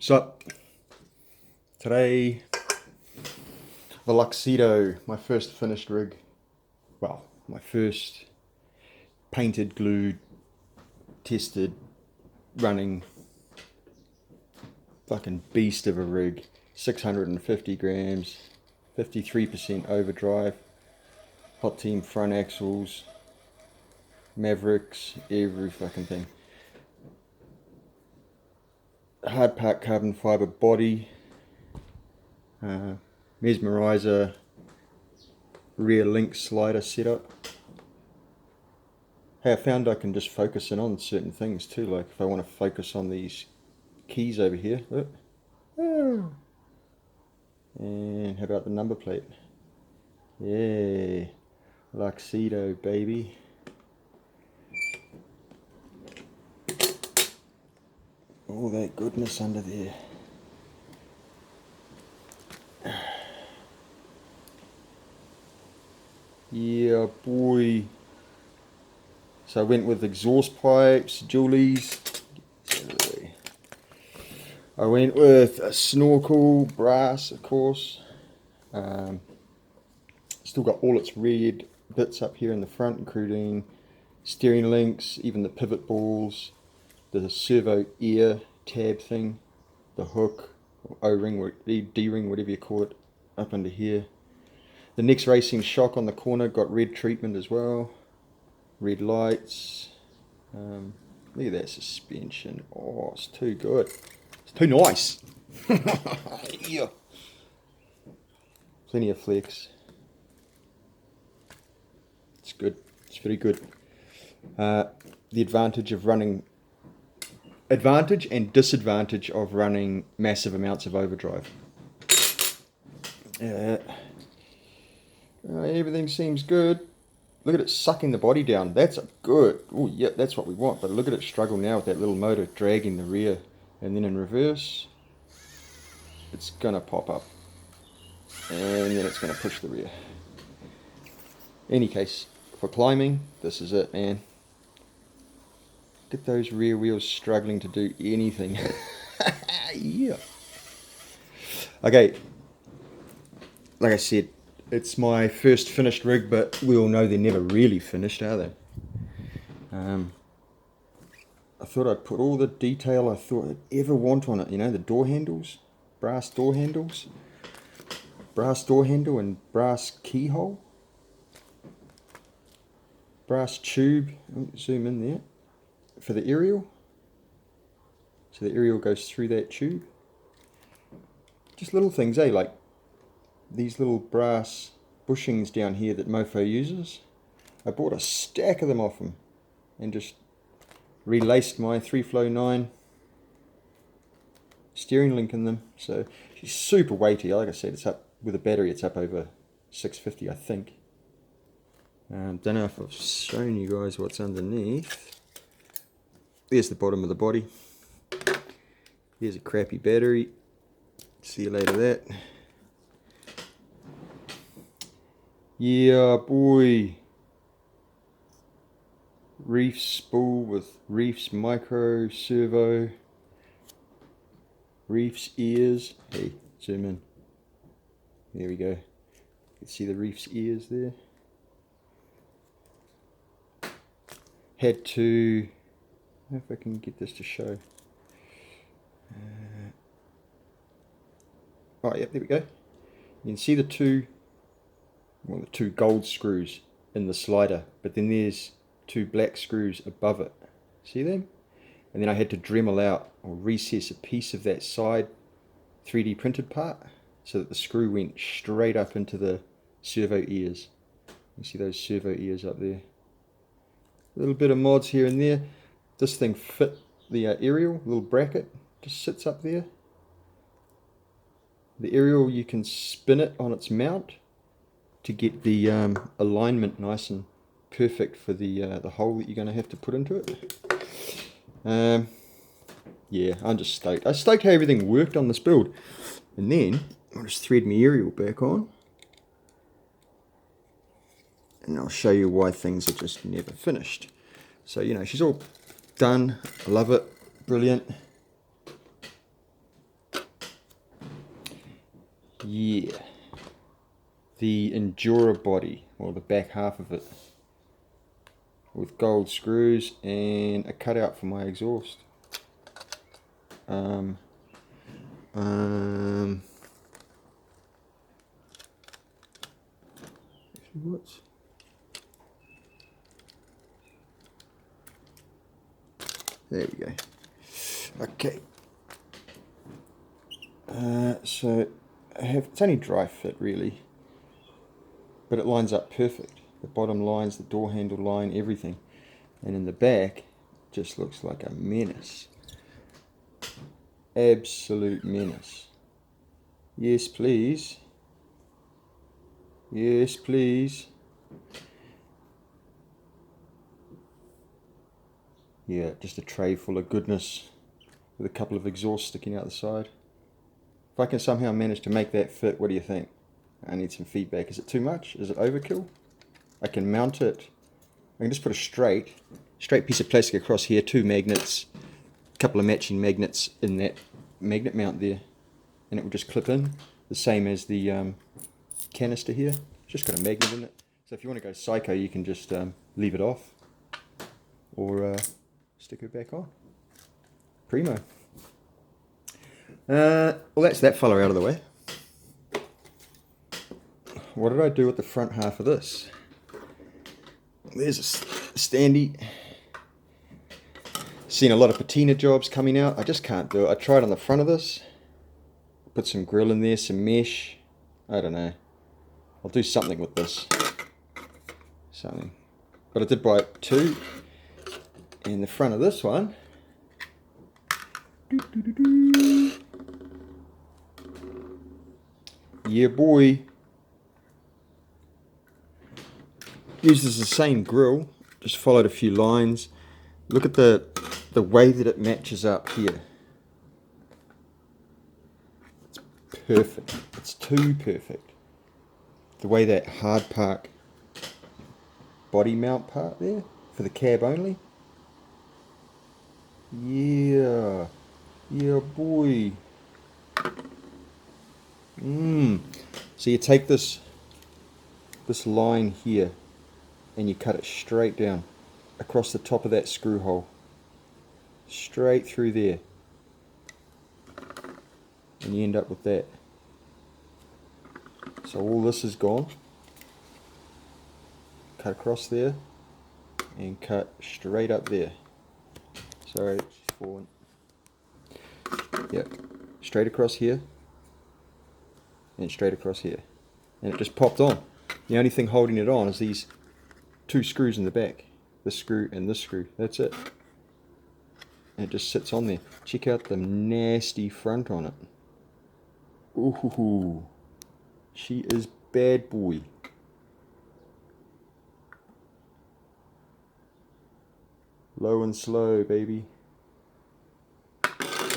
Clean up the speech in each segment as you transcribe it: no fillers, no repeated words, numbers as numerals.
So today, the LUXEDO, my first finished rig. Well, my first painted, glued, tested, running fucking beast of a rig. 650 grams, 53% overdrive, hot team front axles, Mavericks, every fucking thing. Hard part carbon fiber body, mesmerizer rear link slider setup. Hey, I found I can just focus in on certain things too, like if I want to focus on these keys over here. Oh. And how about the number plate? Yeah, LUXEDO baby. All that goodness under there. Yeah, boy. So I went with exhaust pipes, Julies. I went with a snorkel, brass, of course. Still got all its red bits up here in the front, including steering links, even the pivot balls, the servo ear tab thing, the hook, or O-ring, D-ring, whatever you call it, up under here. The Next Racing shock on the corner got red treatment as well. Red lights. Look at that suspension. Oh, it's too good. It's too nice. Yeah. Plenty of flex. It's good. It's very good. The advantage and disadvantage of running massive amounts of overdrive. Everything seems good. Look at it sucking the body down. That's good. Oh, yeah, that's what we want. But look at it struggle now with that little motor dragging the rear. And then in reverse, it's going to pop up. And then it's going to push the rear. Any case, for climbing, this is it, man. Get those rear wheels struggling to do anything. Yeah. Okay. Like I said, it's my first finished rig, but we all know they're never really finished, are they? I thought I'd put all the detail I thought I'd ever want on it. You know, the door handles, brass door handles, brass door handle and brass keyhole, brass tube, zoom in there, for the aerial. So the aerial goes through that tube. Just little things, eh? Like these little brass bushings down here that Mofo uses. I bought a stack of them off him and just relaced my 3Flow9 steering link in them. So she's super weighty. Like I said, it's up with a battery, it's up over 650, I think. Don't know if I've shown you guys what's underneath. There's the bottom of the body. Here's a crappy battery. See you later, that. Yeah, boy. Reefs spool with Reefs micro servo. Reefs ears. Hey, zoom in. There we go. You can see the Reefs ears there. Had to, I don't know if I can get this to show. Oh, yeah, there we go. You can see the two gold screws in the slider, but then there's two black screws above it. See them? And then I had to Dremel out or recess a piece of that side 3D printed part so that the screw went straight up into the servo ears. You see those servo ears up there? A little bit of mods here and there. This thing fit the aerial, little bracket, just sits up there. The aerial, you can spin it on its mount to get the alignment nice and perfect for the hole that you're going to have to put into it. Yeah, I'm just stoked. I'm stoked how everything worked on this build. And then I'll just thread my aerial back on. And I'll show you why things are just never finished. So, you know, she's all done. I love it. Brilliant. Yeah. The Endurer body, or the back half of it, with gold screws and a cutout for my exhaust. What? There we go. Okay. So it's only dry fit really, but it lines up perfect. The bottom lines, the door handle line, everything. And in the back, just looks like a menace. Absolute menace. Yes, please. Yes, please. Yeah, just a tray full of goodness with a couple of exhausts sticking out the side. If I can somehow manage to make that fit, what do you think? I need some feedback. Is it too much? Is it overkill? I can mount it. I can just put a straight piece of plastic across here, 2 magnets, a couple of matching magnets in that magnet mount there, and it will just clip in, the same as the canister here. It's just got a magnet in it. So if you want to go psycho, you can just leave it off, or stick it back on. Primo. Well, that's that fella out of the way. What did I do with the front half of this? There's a standy. Seen a lot of patina jobs coming out. I just can't do it. I tried on the front of this. Put some grill in there, some mesh. I don't know. I'll do something with this. Something. But I did buy 2. And the front of this one. Yeah, boy. Uses the same grill, just followed a few lines. Look at the way that it matches up here. It's perfect. It's too perfect. The way that hard part body mount part there for the cab only. Yeah. Yeah, boy. So you take this line here and you cut it straight down across the top of that screw hole, straight through there, and you end up with that. So all this is gone. Cut across there and cut straight up there. Sorry, she's fallen. Yep, straight across here and straight across here, and it just popped on. The only thing holding it on is these 2 screws in the back, this screw and this screw. That's it, and it just sits on there. Check out the nasty front on it. Ooh, she is bad boy. Low and slow, baby.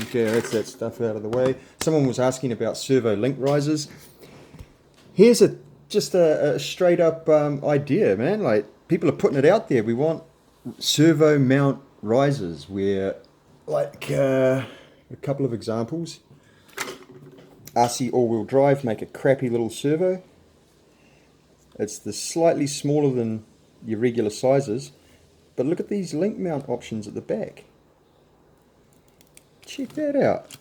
Okay, that's that stuff out of the way. Someone was asking about servo link risers. Here's just a straight up idea, man. Like, people are putting it out there. We want servo mount risers where, like, a couple of examples. RC all-wheel drive make a crappy little servo. It's the slightly smaller than your regular sizes, but look at these link mount options at the back. Check that out.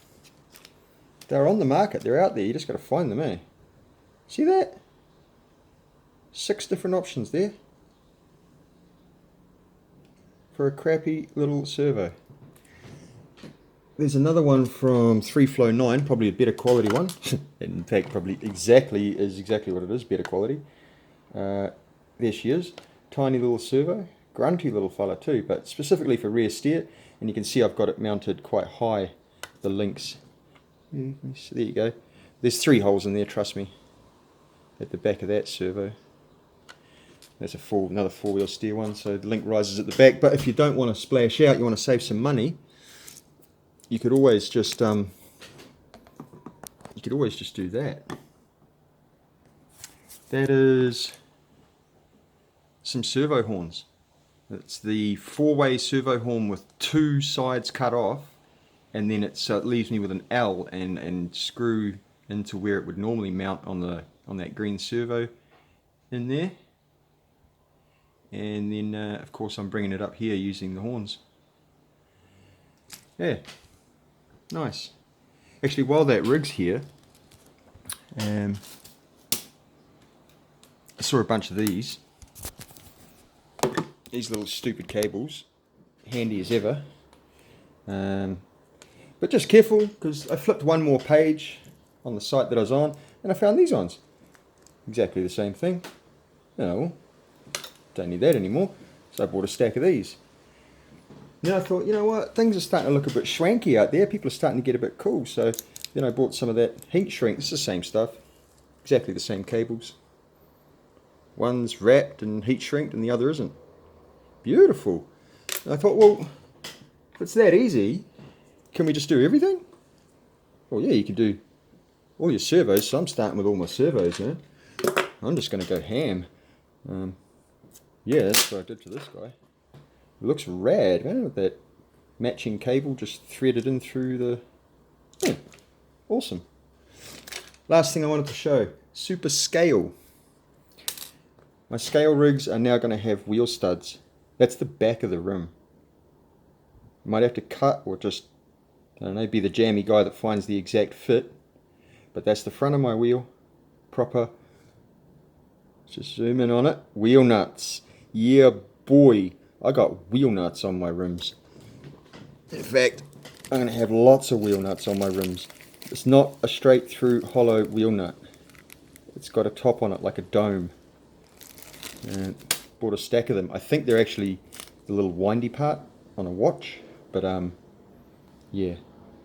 They're on the market. They're out there. You just got to find them, eh? See that? 6 different options there for a crappy little servo. There's another one from 3Flow9, probably a better quality one. In fact, probably exactly what it is, better quality. There she is. Tiny little servo. Grunty little fella too, but specifically for rear steer. And you can see I've got it mounted quite high, the links. There you go. There's 3 holes in there, trust me, at the back of that servo. That's another 4-wheel steer one, so the link rises at the back. But if you don't want to splash out, you want to save some money, you could always just do that. That is some servo horns. It's the 4-way servo horn with 2 sides cut off, and then so it leaves me with an L and screw into where it would normally mount on that green servo in there. And then of course I'm bringing it up here using the horns. Yeah, nice. Actually, while that rig's here, I saw a bunch of these little stupid cables, handy as ever. But just careful, because I flipped one more page on the site that I was on, and I found these ones. Exactly the same thing. Oh, don't need that anymore, so I bought a stack of these. Then I thought, you know what, things are starting to look a bit schwanky out there, people are starting to get a bit cool, so then I bought some of that heat shrink. It's the same stuff, exactly the same cables. One's wrapped and heat shrinked and the other isn't. Beautiful. And I thought, well, if it's that easy, can we just do everything? Well, yeah, you can do all your servos, so I'm starting with all my servos now. I'm just going to go ham. Yeah, that's what I did to this guy. It looks rad, man, with that matching cable just threaded in through the... Yeah, awesome. Last thing I wanted to show, super scale. My scale rigs are now going to have wheel studs. That's the back of the rim. Might have to cut or just, I don't know, be the jammy guy that finds the exact fit. But that's the front of my wheel. Proper. Just zoom in on it. Wheel nuts. Yeah, boy. I got wheel nuts on my rims. In fact, I'm going to have lots of wheel nuts on my rims. It's not a straight through hollow wheel nut. It's got a top on it like a dome. And bought a stack of them. I think they're actually the little windy part on a watch. But yeah.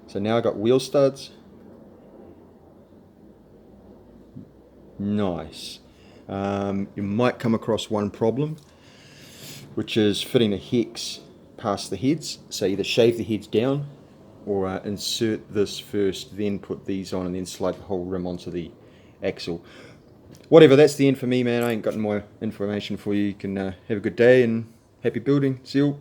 So now I got wheel studs. Nice. You might come across one problem, which is fitting a hex past the heads. So either shave the heads down or insert this first, then put these on and then slide the whole rim onto the axle. Whatever, that's the end for me, man. I ain't got more information for you. You can have a good day and happy building. See you.